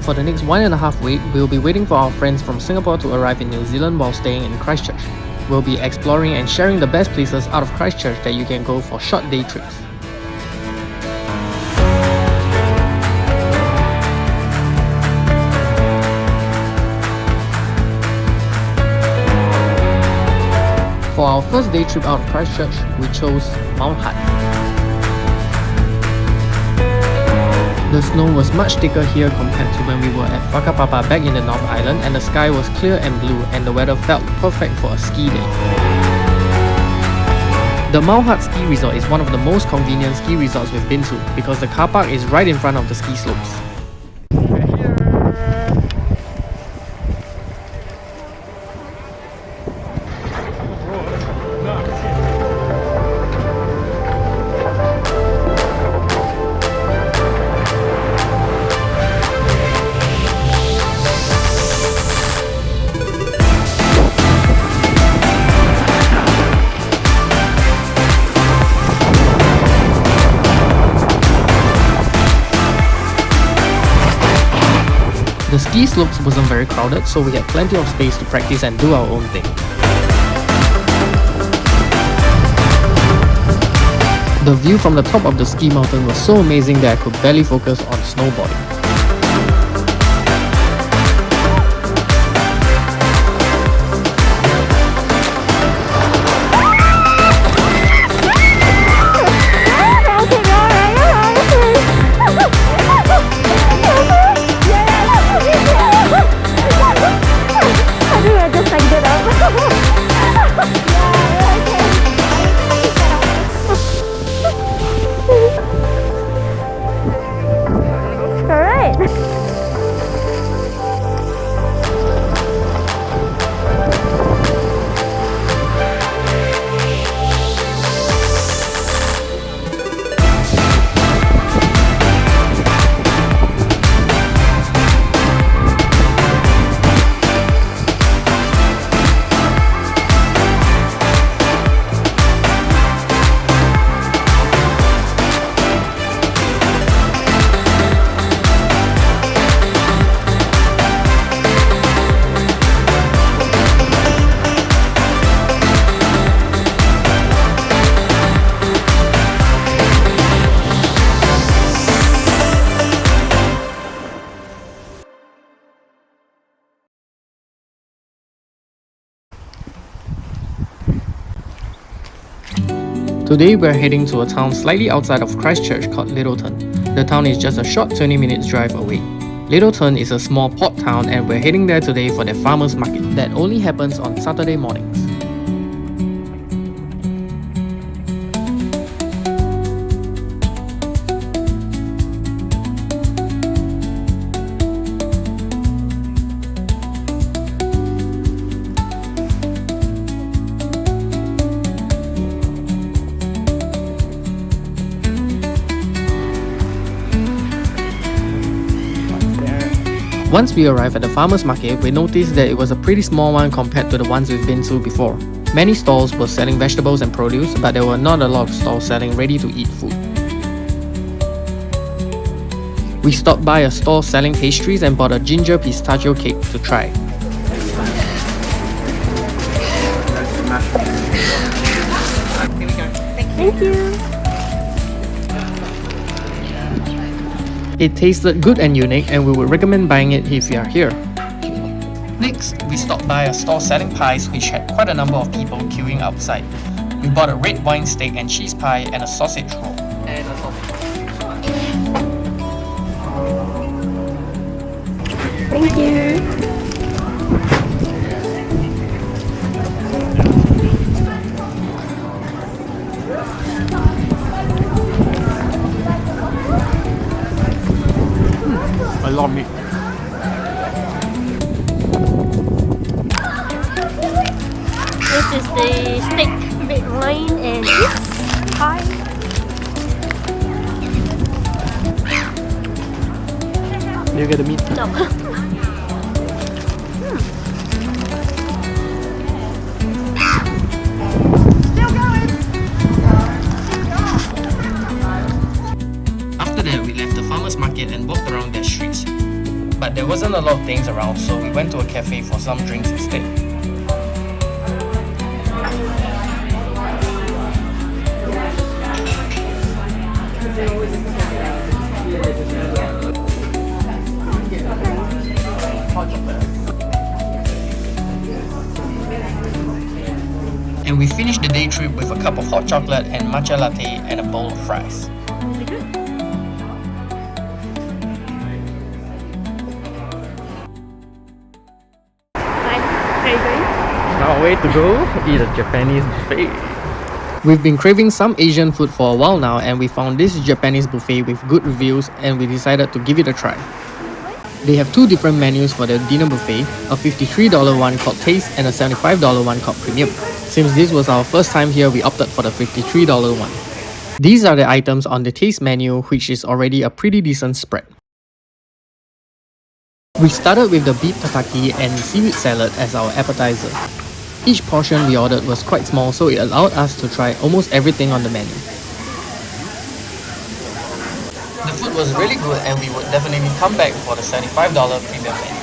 For the next 1.5 weeks, we'll be waiting for our friends from Singapore to arrive in New Zealand while staying in Christchurch. We'll be exploring and sharing the best places out of Christchurch that you can go for short day trips. For our first day trip out of Christchurch, we chose Mt Hutt. The snow was much thicker here compared to when we were at Whakapapa back in the North Island, and the sky was clear and blue and the weather felt perfect for a ski day. The Mt Hutt Ski Resort is one of the most convenient ski resorts we've been to because the car park is right in front of the ski slopes. The ski slopes wasn't very crowded, so we had plenty of space to practice and do our own thing. The view from the top of the ski mountain was so amazing that I could barely focus on snowboarding. Today we're heading to a town slightly outside of Christchurch called Lyttelton. The town is just a short 20 minutes drive away. Lyttelton is a small port town and we're heading there today for their farmers market that only happens on Saturday mornings. Once we arrived at the farmers market, we noticed that it was a pretty small one compared to the ones we've been to before. Many stalls were selling vegetables and produce, but there were not a lot of stalls selling ready-to-eat food. We stopped by a stall selling pastries and bought a ginger pistachio cake to try. Thank you. It tasted good and unique, and we would recommend buying it if you are here. Next, we stopped by a store selling pies which had quite a number of people queuing outside. We bought a red wine steak and cheese pie and a sausage roll. Thank you. A lot of meat. This is the steak, red wine, and this pie. You get the meat? No. After that, we left the farmers market and walked around their streets. but there wasn't a lot of things around, so we went to a cafe for some drinks instead. And we finished the day trip with a cup of hot chocolate and matcha latte and a bowl of fries. Now way to go eat a Japanese buffet. We've been craving some Asian food for a while now, and we found this Japanese buffet with good reviews, and we decided to give it a try. They have two different menus for their dinner buffet, a $53 one called Taste and a $75 one called Premium. Since this was our first time here, we opted for the $53 one. These are the items on the Taste menu, which is already a pretty decent spread. We started with the beef tataki and seaweed salad as our appetizer. Each portion we ordered was quite small, so it allowed us to try almost everything on the menu. The food was really good, and we would definitely come back for the $75 premium menu.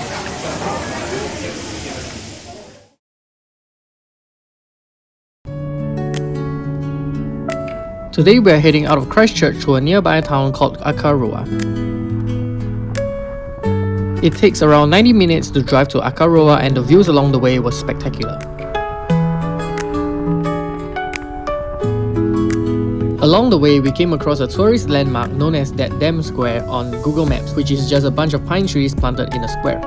Today we are heading out of Christchurch to a nearby town called Akaroa. It takes around 90 minutes to drive to Akaroa, and the views along the way were spectacular. Along the way, we came across a tourist landmark known as That Damn Square on Google Maps, which is just a bunch of pine trees planted in a square.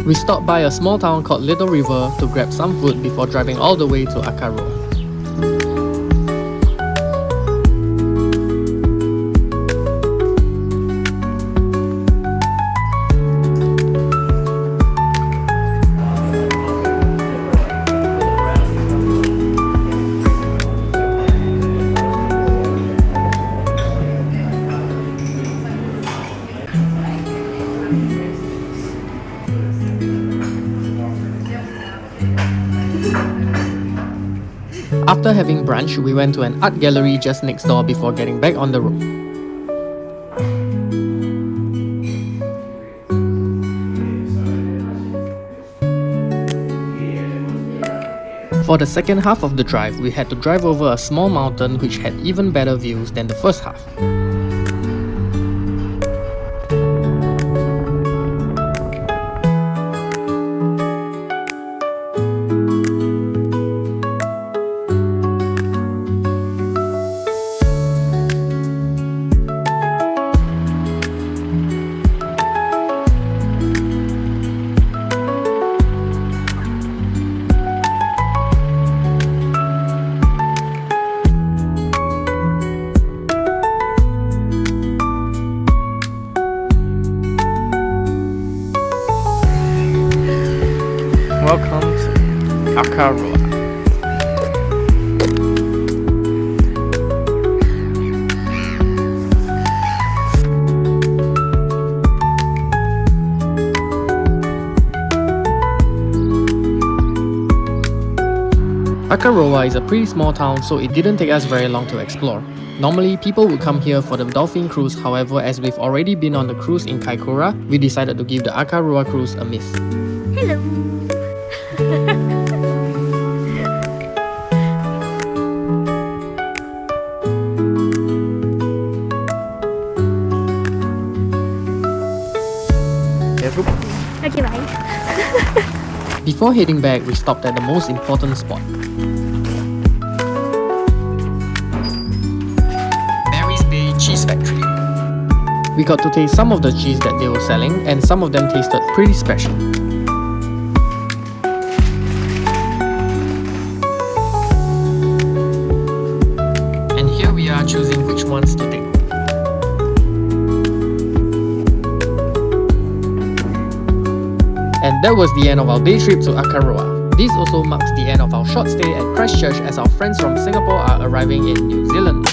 We stopped by a small town called Little River to grab some food before driving all the way to Akaroa. After having brunch, we went to an art gallery just next door before getting back on the road. For the second half of the drive, we had to drive over a small mountain which had even better views than the first half. Welcome to Akaroa. Akaroa is a pretty small town, so it didn't take us very long to explore. Normally, people would come here for the dolphin cruise, however, as we've already been on the cruise in Kaikoura, we decided to give the Akaroa cruise a miss. Hello! Okay, bye. Before heading back, we stopped at the most important spot. Barry's Bay Cheese Factory. We got to taste some of the cheese that they were selling, and some of them tasted pretty special. And here we are choosing which ones to take. And that was the end of our day trip to Akaroa. This also marks the end of our short stay at Christchurch, as our friends from Singapore are arriving in New Zealand.